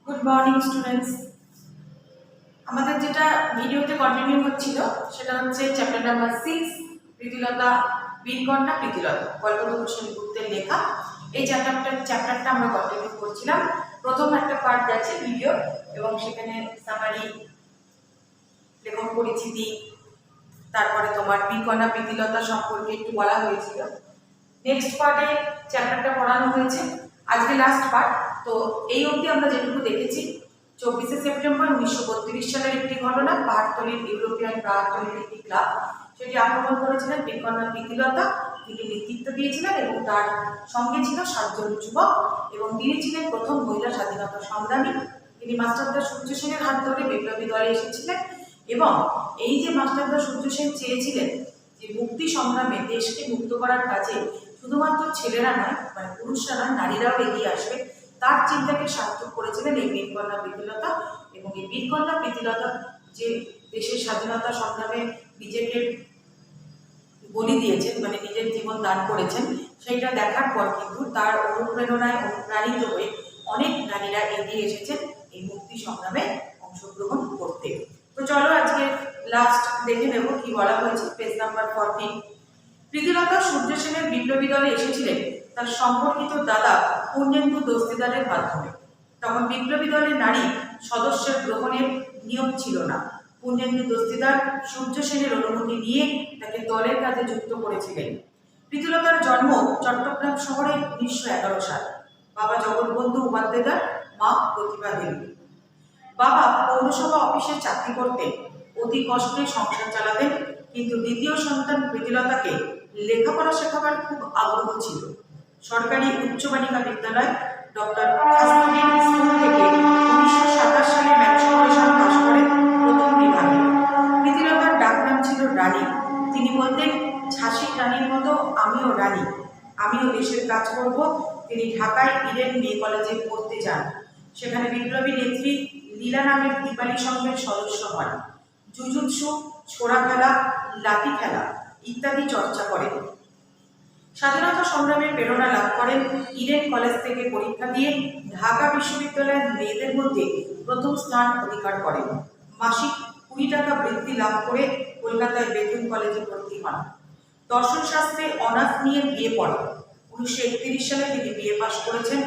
Good morning students. আমাদের যেটা ভিডিওতে কন্টিনিউ হচ্ছিল সেটা হচ্ছে চ্যাপ্টার নাম্বার 6, প্রীতিলতা বীরকন্যা প্রীতিলতা, কল্পতরু সেনগুপ্তের লেখা। এই চ্যাপ্টারটা আমরা কন্টিনিউ করছিলাম। প্রথম একটা পার্ট যাচ্ছে ভিডিও এবং সেখানে সামারি, লেখক পরিচিতি, তারপরে তোমার বীরকন্যা প্রীতিলতা সম্পর্কে একটু বলা হয়েছিল। নেক্সট পার্টে চ্যাপ্টারটা পড়ানো হয়েছে, আজকে লাস্ট পার্ট। তো এই অবধি আমরা যেটুকু দেখেছি, 24শে সেপ্টেম্বর 1932 সালের একটি ঘটনা। পাহাড়তলীর ইউরোপিয়ান পাহাড়তলীর একটি ক্লাব সেটি আক্রমণ করেছিলেন বীরকন্যা প্রীতিলতা। তিনি নেতৃত্ব দিয়েছিলেন এবং তার সঙ্গে ছিল 7 জন যুবক এবং তিনি ছিলেন প্রথম মহিলা স্বাধীনতা সংগ্রামী। তিনি মাস্টারদা সূর্য সেনের হাত ধরে বিপ্লবী দলে এসেছিলেন এবং এই যে মাস্টারদা সূর্য সেন চেয়েছিলেন যে মুক্তি সংগ্রামে দেশকে মুক্ত করার কাজে শুধুমাত্র ছেলেরা নয়, মানে পুরুষরা নয়, নারীরাও এগিয়ে আসবে, তার চিন্তাকে সার্থক করেছিলেন এই বীরকন্যা প্রীতিলতা। এবং এই বীরকন্যা প্রীতিলতা যে দেশের স্বাধীনতা সংগ্রামে নিজেকে বলি দিয়েছেন, মানে নিজের জীবন দান করেছেন, সেইটা দেখার পর কিন্তু তার অনুপ্রেরণায় অনুপ্রাণিত হয়ে অনেক নারীরা এগিয়ে এসেছেন এই মুক্তি সংগ্রামে অংশগ্রহণ করতে। তো চলো আজকে লাস্ট দেখে নেব কি বলা হয়েছে, পেজ নাম্বার 14। প্রীতিলতা সূর্য সেনের বিপ্লবী দলে এসেছিলেন তার সম্পর্কিত দাদা পূর্ণেন্দু দস্তিদারের মাধ্যমে। তখন বিপ্লবী দলের নারী সদস্যের গ্রহণের নিয়ম ছিল না। পূর্ণেন্দু দস্তিদার সূর্য সেনের অনুমতি নিয়ে তাকে দলের কাজে যুক্ত করেছিলেন। প্রীতিলতার জন্ম চট্টগ্রাম শহরে 1911 সাল। বাবা জগৎবন্ধু উপাধ্যায়, মা প্রতিভা দেবী। বাবা পৌরসভা অফিসে চাকরি করতেন, অতি কষ্টে সংসার চালাতেন, কিন্তু দ্বিতীয় সন্তান প্রীতিলতাকে লেখাপড়া শেখাবার খুব আগ্রহ ছিল। সরকারি উচ্চ বালিকা বিদ্যালয় ডক্টর খাস্তুরীর স্কুল থেকে 1927 সালে ম্যাট্রিকুলেশন পাশ করেন প্রথম বিভাগে। প্রীতিলতার ডাকনাম ছিল রানী। তিনি বলতেন, ঝাঁসির রানীর মতো আমিও রানী, আমিও দেশের কাজ করব। তিনি ঢাকায় ইডেন মেয়ে কলেজে পড়তে যান। সেখানে বিপ্লবী নেত্রী লীলা নামের দীপালি সংঘের সদস্য হন। জুজুৎসু, ছোড়া খেলা, লাঠি খেলা ইত্যাদি চর্চা করেন। স্বাধীনতা সংগ্রামের প্রেরণা লাভ করেন ইডেন কলেজ থেকে পরীক্ষা দিয়ে ঢাকা বিশ্ববিদ্যালয়ের মেয়েদের মধ্যে প্রথম স্থান অধিকার করেন। মাসিক 20 টাকা বৃত্তি লাভ করে কলকাতায় বেথুন কলেজে ভর্তি হন। দর্শন শাস্ত্রে অনার্স নিয়ে বিয়ে পড়েন। 1931 সালে তিনি বিয়ে পাশ করেছেন।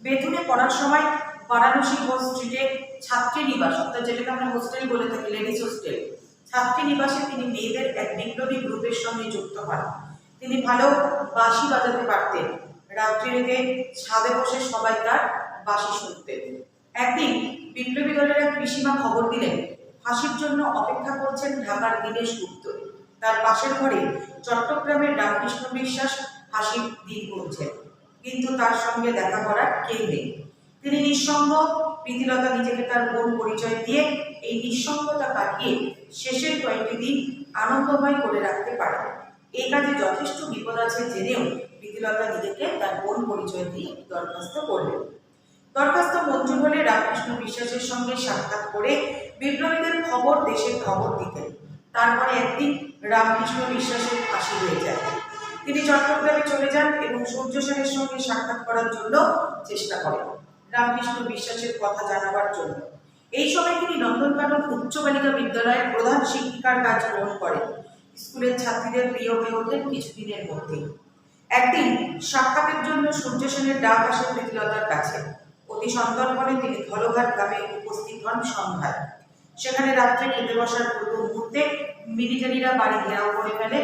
বেথুনে পড়ার সময় বারাণসী স্ট্রিটে ছাত্রী নিবাস, অর্থাৎ যেটাকে আমরা হোস্টেল বলে থাকি, লেডিস হোস্টেল, ছাত্রী নিবাসে তিনি মেয়েদের এক বিপ্লবী গ্রুপের সঙ্গে যুক্ত হন। তিনি ভালো বাঁশি বাজাতে পারতেন। রাত্রিতে ছাদে বসে সবাই তার বাঁশি শুনতেন। একদিন বিপ্লবী দলের এক পিসিমা খবর দিলেন ফাঁসির জন্য অপেক্ষা করছেন ঢাকার দীনেশ গুপ্ত। তার পাশের ঘরে চট্টগ্রামের রামকৃষ্ণ বিশ্বাস ফাঁসির দিন গুনছেন, কিন্তু তার সঙ্গে দেখা করার কেউ নেই। তিনি নিঃসঙ্গ। প্রীতিলতা নিজেকে তার বোন পরিচয় দিয়ে এই নিঃসঙ্গতা কাটিয়ে শেষের কয়েকটি দিন আনন্দময় করে রাখতে পারেন। এই কাজে যথেষ্ট বিপদ আছে জেনেও প্রীতিলতা নিজেকে তার বোন পরিচয় দিয়ে দরখাস্ত করলেন। দরখাস্ত মঞ্জুর হলে রামকৃষ্ণ বিশ্বাসের সঙ্গে সাক্ষাৎ করে বিপ্লবীদের খবর, দেশের খবর দিতেন। তারপরে একদিন রামকৃষ্ণ বিশ্বাসের ফাঁসি হয়ে যায়। তিনি চট্টগ্রামে চলে যান এবং সূর্য সেনের সঙ্গে সাক্ষাৎ করার জন্য চেষ্টা করেন, রামকৃষ্ণ বিশ্বাসের কথা জানাবার জন্য। এই সময় তিনি নন্দনকানন উচ্চ বালিকা বিদ্যালয়ের প্রধান শিক্ষিকার কাজ গ্রহণ করেন। স্কুলের ছাত্রীদের প্রিয় হয়ে ওঠেন কিছুদিনের মধ্যেই। একদিন সাক্ষাতের জন্য সূর্য সেনের ডাক আসে প্রীতিলতার কাছে। অতি সন্তর্পণে তিনি ধলঘাট গ্রামে উপস্থিত হন সন্ধ্যায়। সেখানে রাত্রে খেতে বসার পূর্ব মুহূর্তে মিলিটারিরা বাড়ি ঘেরাও করে ফেলে।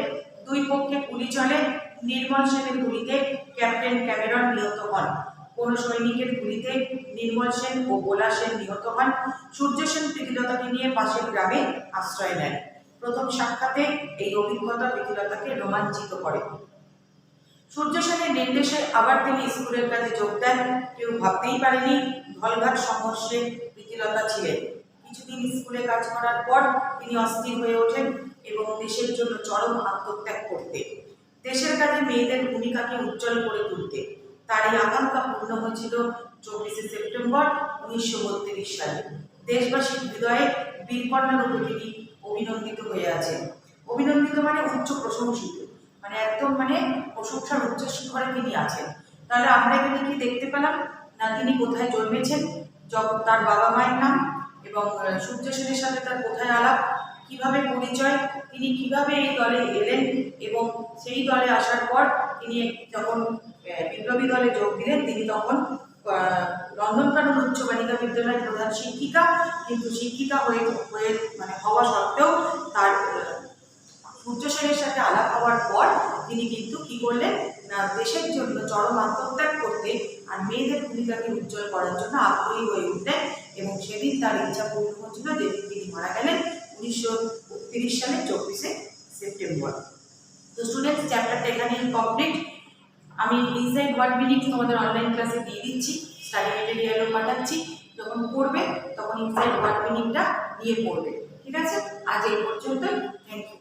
দুই পক্ষে গুলি চলে। নির্মল সেনের গুলিতে ক্যাপ্টেন ক্যামেরন নিহত হন। কোন সৈনিকের গুলিতে নির্মল সেন ও বোলা সেন নিহত হন। সূর্য সেন প্রীতিলতাকে নিয়ে পাশের গ্রামে আশ্রয় নেন। প্রথম সাক্ষাতে এই অভিজ্ঞতা প্রীতিলতাকে রোমাঞ্চিত করে। সূর্য সেনের নির্দেশে আবার তিনি স্কুলের কাজে যোগ দেন। কেউ ভাবতেই পারেনি ধলঘাট সংঘর্ষে প্রীতিলতা ছিলেন। কিছুদিন স্কুলে কাজ করার পর তিনি অস্থির হয়ে ওঠেন এবং দেশের জন্য চরম আত্মত্যাগ করতে, দেশের কাজে মেয়েদের ভূমিকাকে উজ্জ্বল করে তুলতে। তার এই আকাঙ্ক্ষা পূর্ণ হয়েছিল 24শে সেপ্টেম্বর 1932 সালে। দেশবাসীর হৃদয়ে বীরকন্যা রূপে তিনি অভিনন্দিত হয়ে আছেন। অভিনন্দিত মানে উচ্চ প্রশংসিত, মানে একদম প্রশংসার উচ্চ শিখরে তিনি আছেন। তাহলে আমরা এখানে কি দেখতে পেলাম না, তিনি কোথায় জন্মেছেন? তার বাবা মায়ের নাম এবং সূর্য সেনের সাথে তার কোথায় আলাপ, কিভাবে পরিচয়, তিনি কিভাবে এই দলে এলেন এবং সেই দলে আসার পর তিনি যখন বিপ্লবী দলে যোগ দিলেন তিনি তখন নন্দনকানন উচ্চ বালিকা বিদ্যালয়ের প্রধান শিক্ষিকা, কিন্তু শিক্ষিকা হয়ে হয়ে মানে হওয়া সত্ত্বেও তার সূর্য সেনের সাথে আলাপ হওয়ার পর তিনি কিন্তু কি করলেন না দেশের জন্য চরম আত্মত্যাগ করতে আর মেয়েদের ভূমিকাকে উজ্জ্বল করার জন্য আগ্রহী হয়ে উঠলেন এবং সেদিন তার ইচ্ছা পূর্ণ হয়েছিল যেদিন তিনি মারা গেলেন 1930 সালের 24শে সেপ্টেম্বর। তো স্টুডেন্টস চ্যাপ্টারটা এখানেই কমপ্লিট। আমি ইনসাইড ওয়ার্ড মিনিং তোমাদের অনলাইন ক্লাসে দিয়ে দিচ্ছি, স্টাডি মেটেরিয়ালও পাঠাচ্ছি, যখন পড়বে তখন ইনসাইড ওয়ার্ড মিনিংটা নিয়ে পড়বে। ঠিক আছে, আজ এই পর্যন্তই। Thank you.